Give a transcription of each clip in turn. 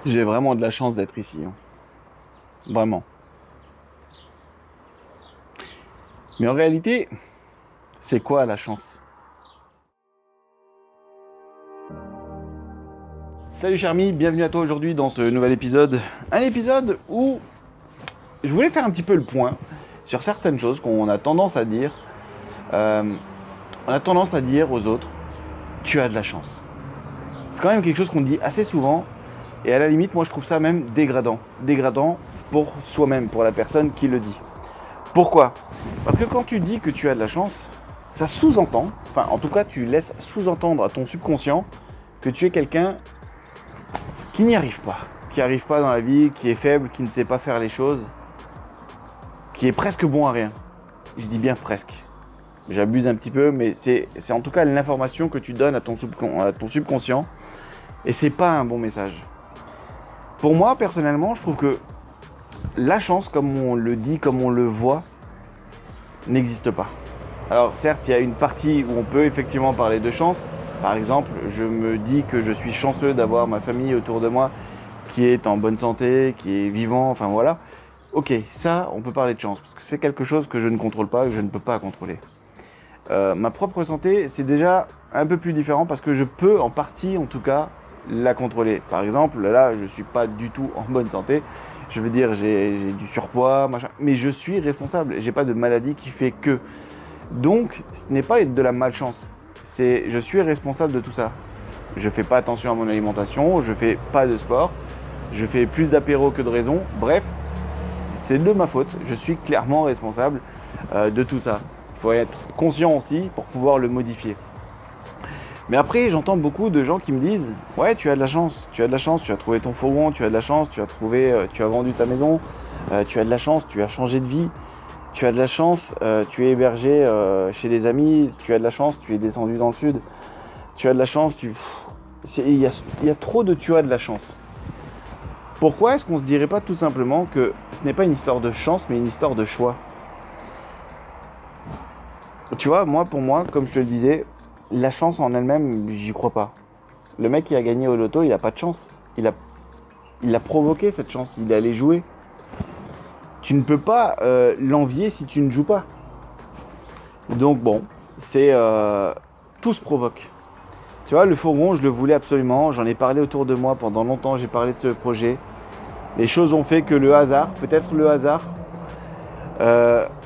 J'ai vraiment de la chance d'être ici, hein. Vraiment. Mais en réalité, c'est quoi la chance? Salut cher ami, bienvenue à toi aujourd'hui dans ce nouvel épisode. Un épisode où je voulais faire un petit peu le point sur certaines choses qu'on a tendance à dire. On a tendance à dire aux autres, tu as de la chance. C'est quand même quelque chose qu'on dit assez souvent. Et à la limite, moi je trouve ça même dégradant. Dégradant pour soi-même, pour la personne qui le dit. Pourquoi? Parce que quand tu dis que tu as de la chance, ça sous-entend, enfin en tout cas tu laisses sous-entendre à ton subconscient que tu es quelqu'un qui n'y arrive pas. Qui n'arrive pas dans la vie, qui est faible, qui ne sait pas faire les choses, qui est presque bon à rien. Je dis bien presque. J'abuse un petit peu, mais c'est en tout cas l'information que tu donnes à ton subconscient. Et c'est pas un bon message. Pour moi, personnellement, je trouve que la chance, comme on le dit, comme on le voit, n'existe pas. Alors certes, il y a une partie où on peut effectivement parler de chance. Par exemple, je me dis que je suis chanceux d'avoir ma famille autour de moi qui est en bonne santé, qui est vivant, enfin voilà. Ok, ça, on peut parler de chance, parce que c'est quelque chose que je ne contrôle pas, que je ne peux pas contrôler. Ma propre santé, c'est déjà un peu plus différent, parce que je peux, en partie en tout cas, la contrôler. Par exemple, là, je ne suis pas du tout en bonne santé. Je veux dire, j'ai du surpoids, machin, mais je suis responsable. J'ai pas de maladie qui fait que. Donc, ce n'est pas de la malchance. Je suis responsable de tout ça. Je fais pas attention à mon alimentation, je fais pas de sport, je fais plus d'apéro que de raison. Bref, c'est de ma faute. Je suis clairement responsable de tout ça. Il faut être conscient aussi pour pouvoir le modifier. Mais après, j'entends beaucoup de gens qui me disent « Ouais, tu as de la chance, tu as de la chance, tu as trouvé ton fourgon, tu as de la chance, tu as vendu ta maison, tu as de la chance, tu as changé de vie, tu as de la chance, tu es hébergé chez des amis, tu as de la chance, tu es descendu dans le sud, tu as de la chance, il y a trop de tu as de la chance. » Pourquoi est-ce qu'on se dirait pas tout simplement que ce n'est pas une histoire de chance, mais une histoire de choix? Tu vois, pour moi, comme je te le disais, la chance en elle-même, j'y crois pas. Le mec qui a gagné au loto, il a pas de chance. Il a provoqué cette chance, il est allé jouer. Tu ne peux pas l'envier si tu ne joues pas. Donc bon, tout se provoque. Tu vois, le fourgon, je le voulais absolument. J'en ai parlé autour de moi pendant longtemps. J'ai parlé de ce projet. Les choses ont fait que le hasard, peut-être le hasard,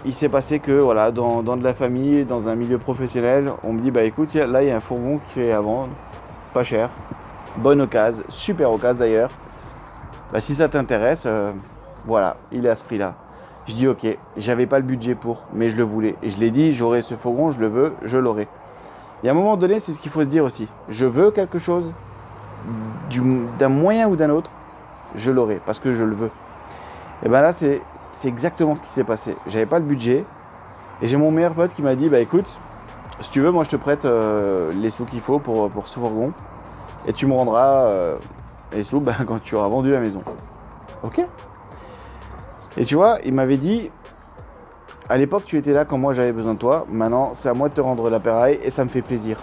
il s'est passé que voilà, dans de la famille, dans un milieu professionnel, on me dit bah écoute, là il y a un fourgon qui est à vendre, pas cher, bonne occasion, super occasion d'ailleurs. Bah, si ça t'intéresse, voilà, il est à ce prix-là. Je dis ok, j'avais pas le budget pour, mais je le voulais. Et je l'ai dit, j'aurai ce fourgon, je le veux, je l'aurai. Et à un moment donné, c'est ce qu'il faut se dire aussi. Je veux quelque chose, d'un moyen ou d'un autre, je l'aurai, parce que je le veux. Et ben là, c'est exactement ce qui s'est passé. J'avais pas le budget, et j'ai mon meilleur pote qui m'a dit, bah écoute, si tu veux, moi je te prête les sous qu'il faut pour ce fourgon, et tu me rendras les sous quand tu auras vendu la maison. Ok. Et tu vois, il m'avait dit, à l'époque tu étais là quand moi j'avais besoin de toi, maintenant c'est à moi de te rendre l'appareil et ça me fait plaisir.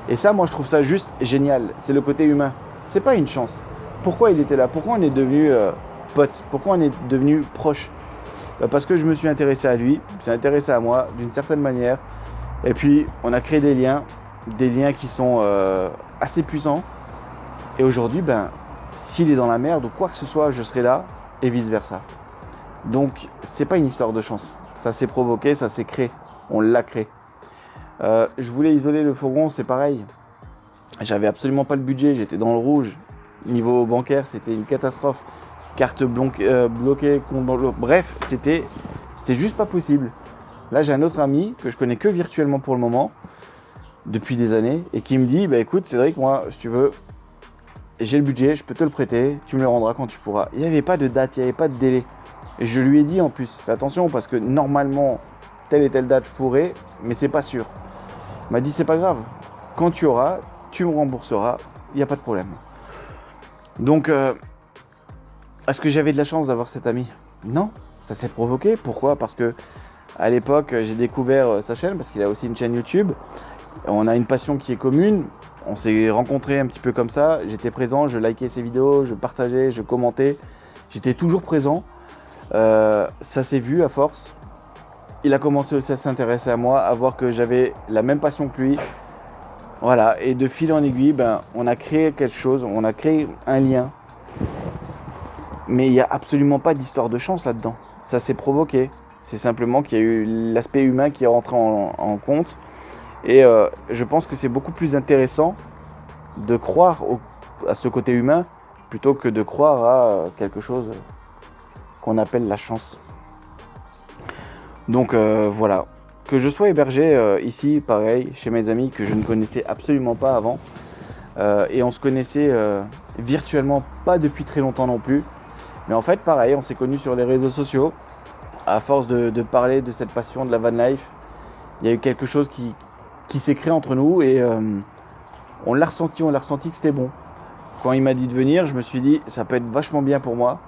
Et ça, moi je trouve ça juste génial, c'est le côté humain. C'est pas une chance. Pourquoi il était là? Pourquoi on est devenu potes? Pourquoi on est devenu proches? Parce que je me suis intéressé à lui, je me suis intéressé à moi d'une certaine manière. Et puis on a créé des liens qui sont assez puissants. Et aujourd'hui, s'il est dans la merde ou quoi que ce soit, je serai là et vice versa. Donc c'est pas une histoire de chance. Ça s'est provoqué, ça s'est créé. On l'a créé. Je voulais isoler le fourgon, c'est pareil. J'avais absolument pas le budget, j'étais dans le rouge. Niveau bancaire, c'était une catastrophe. Carte bloquée, bref, c'était juste pas possible. Là, j'ai un autre ami que je connais que virtuellement pour le moment, depuis des années, et qui me dit, bah écoute Cédric, moi, si tu veux, j'ai le budget, je peux te le prêter, tu me le rendras quand tu pourras. Il n'y avait pas de date, il n'y avait pas de délai. Et je lui ai dit en plus, fais attention parce que normalement, telle et telle date je pourrais, mais c'est pas sûr. Il m'a dit, c'est pas grave, quand tu auras, tu me rembourseras, il n'y a pas de problème. Donc, est-ce que j'avais de la chance d'avoir cet ami? Non, ça s'est provoqué. Pourquoi? Parce que à l'époque, j'ai découvert sa chaîne, parce qu'il a aussi une chaîne YouTube. On a une passion qui est commune. On s'est rencontrés un petit peu comme ça. J'étais présent, je likais ses vidéos, je partageais, je commentais. J'étais toujours présent. Ça s'est vu à force. Il a commencé aussi à s'intéresser à moi, à voir que j'avais la même passion que lui. Voilà, et de fil en aiguille, on a créé quelque chose, on a créé un lien. Mais il n'y a absolument pas d'histoire de chance là-dedans. Ça s'est provoqué. C'est simplement qu'il y a eu l'aspect humain qui est rentré en compte. Et je pense que c'est beaucoup plus intéressant de croire à ce côté humain plutôt que de croire à quelque chose qu'on appelle la chance. Donc voilà. Que je sois hébergé ici, pareil, chez mes amis que je ne connaissais absolument pas avant. Et on se connaissait virtuellement pas depuis très longtemps non plus. Mais en fait, pareil, on s'est connus sur les réseaux sociaux. À force de parler de cette passion de la van life, il y a eu quelque chose qui s'est créé entre nous et on l'a ressenti que c'était bon. Quand il m'a dit de venir, je me suis dit ça peut être vachement bien pour moi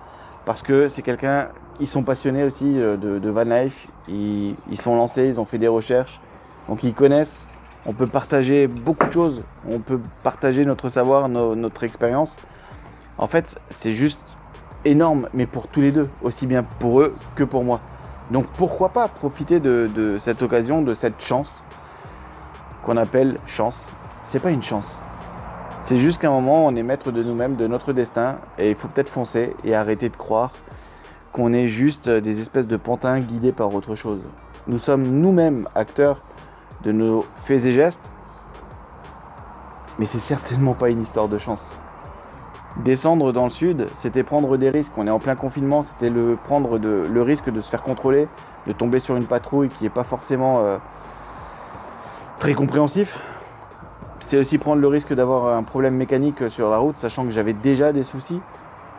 parce que c'est quelqu'un, ils sont passionnés aussi de van life, ils sont lancés, ils ont fait des recherches, donc ils connaissent, on peut partager beaucoup de choses, on peut partager notre savoir, notre expérience. En fait, c'est juste énorme, mais pour tous les deux, aussi bien pour eux que pour moi. Donc pourquoi pas profiter de cette occasion, de cette chance qu'on appelle chance. C'est pas une chance. C'est juste qu'à un moment, on est maître de nous-mêmes, de notre destin, et il faut peut-être foncer et arrêter de croire qu'on est juste des espèces de pantins guidés par autre chose. Nous sommes nous-mêmes acteurs de nos faits et gestes, mais c'est certainement pas une histoire de chance. Descendre dans le sud, c'était prendre des risques. On est en plein confinement, c'était prendre le risque de se faire contrôler, de tomber sur une patrouille qui n'est pas forcément très compréhensif. C'est aussi prendre le risque d'avoir un problème mécanique sur la route, sachant que j'avais déjà des soucis.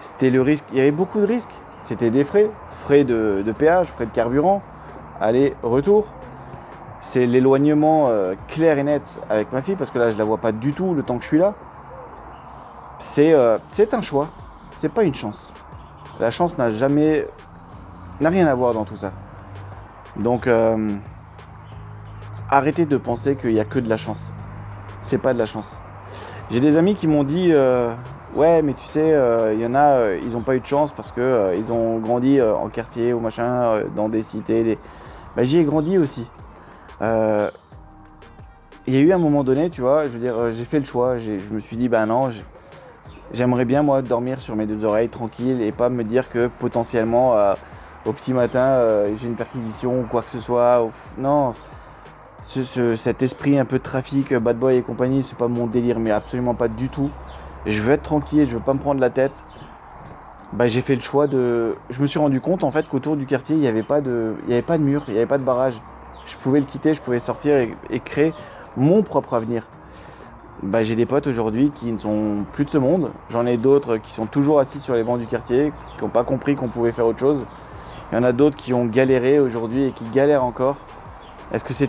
C'était le risque, il y avait beaucoup de risques. C'était des frais de péage, frais de carburant, aller, retour. C'est l'éloignement clair et net avec ma fille, parce que là je la vois pas du tout le temps que je suis là. C'est un choix, c'est pas une chance. La chance n'a rien à voir dans tout ça. Donc arrêtez de penser qu'il n'y a que de la chance. C'est pas de la chance. J'ai des amis qui m'ont dit ouais mais tu sais il y en a ils n'ont pas eu de chance parce que ils ont grandi en quartier ou machin dans des cités. J'y ai grandi aussi. Il y a eu un moment donné, tu vois, je veux dire, j'ai fait le choix. Je me suis dit non. J'aimerais bien moi dormir sur mes deux oreilles tranquille et pas me dire que potentiellement au petit matin j'ai une perquisition ou quoi que ce soit. Non, cet esprit un peu de trafic, bad boy et compagnie, c'est pas mon délire, mais absolument pas du tout. Je veux être tranquille, je veux pas me prendre la tête. J'ai fait le choix de. Je me suis rendu compte en fait qu'autour du quartier il n'y avait pas de mur, il n'y avait pas de barrage. Je pouvais le quitter, je pouvais sortir et créer mon propre avenir. J'ai des potes aujourd'hui qui ne sont plus de ce monde. J'en ai d'autres qui sont toujours assis sur les bancs du quartier, qui n'ont pas compris qu'on pouvait faire autre chose. Il y en a d'autres qui ont galéré aujourd'hui et qui galèrent encore. Est-ce que c'est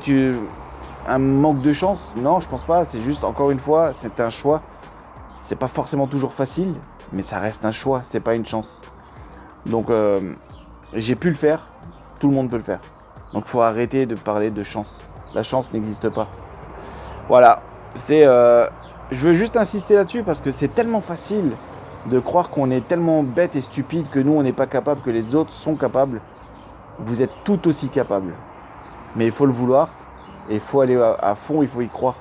un manque de chance? Non, je pense pas. C'est juste, encore une fois, c'est un choix. C'est pas forcément toujours facile, mais ça reste un choix, c'est pas une chance. Donc j'ai pu le faire, tout le monde peut le faire. Donc faut arrêter de parler de chance. La chance n'existe pas. Voilà. Je veux juste insister là-dessus parce que c'est tellement facile de croire qu'on est tellement bête et stupide que nous on n'est pas capable, que les autres sont capables. Vous êtes tout aussi capables. Mais il faut le vouloir et il faut aller à fond, il faut y croire.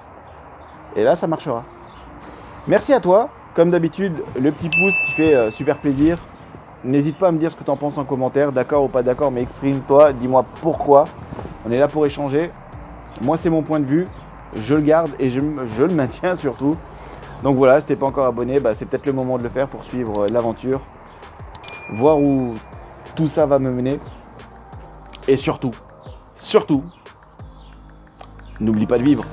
Et là ça marchera. Merci à toi, comme d'habitude, le petit pouce qui fait super plaisir. N'hésite pas à me dire ce que tu en penses en commentaire, d'accord ou pas d'accord, mais exprime-toi, dis-moi pourquoi. On est là pour échanger. Moi c'est mon point de vue. Je le garde et je le maintiens surtout. Donc voilà, si t'es pas encore abonné, c'est peut-être le moment de le faire pour suivre l'aventure, voir où tout ça va me mener. Et surtout, n'oublie pas de vivre.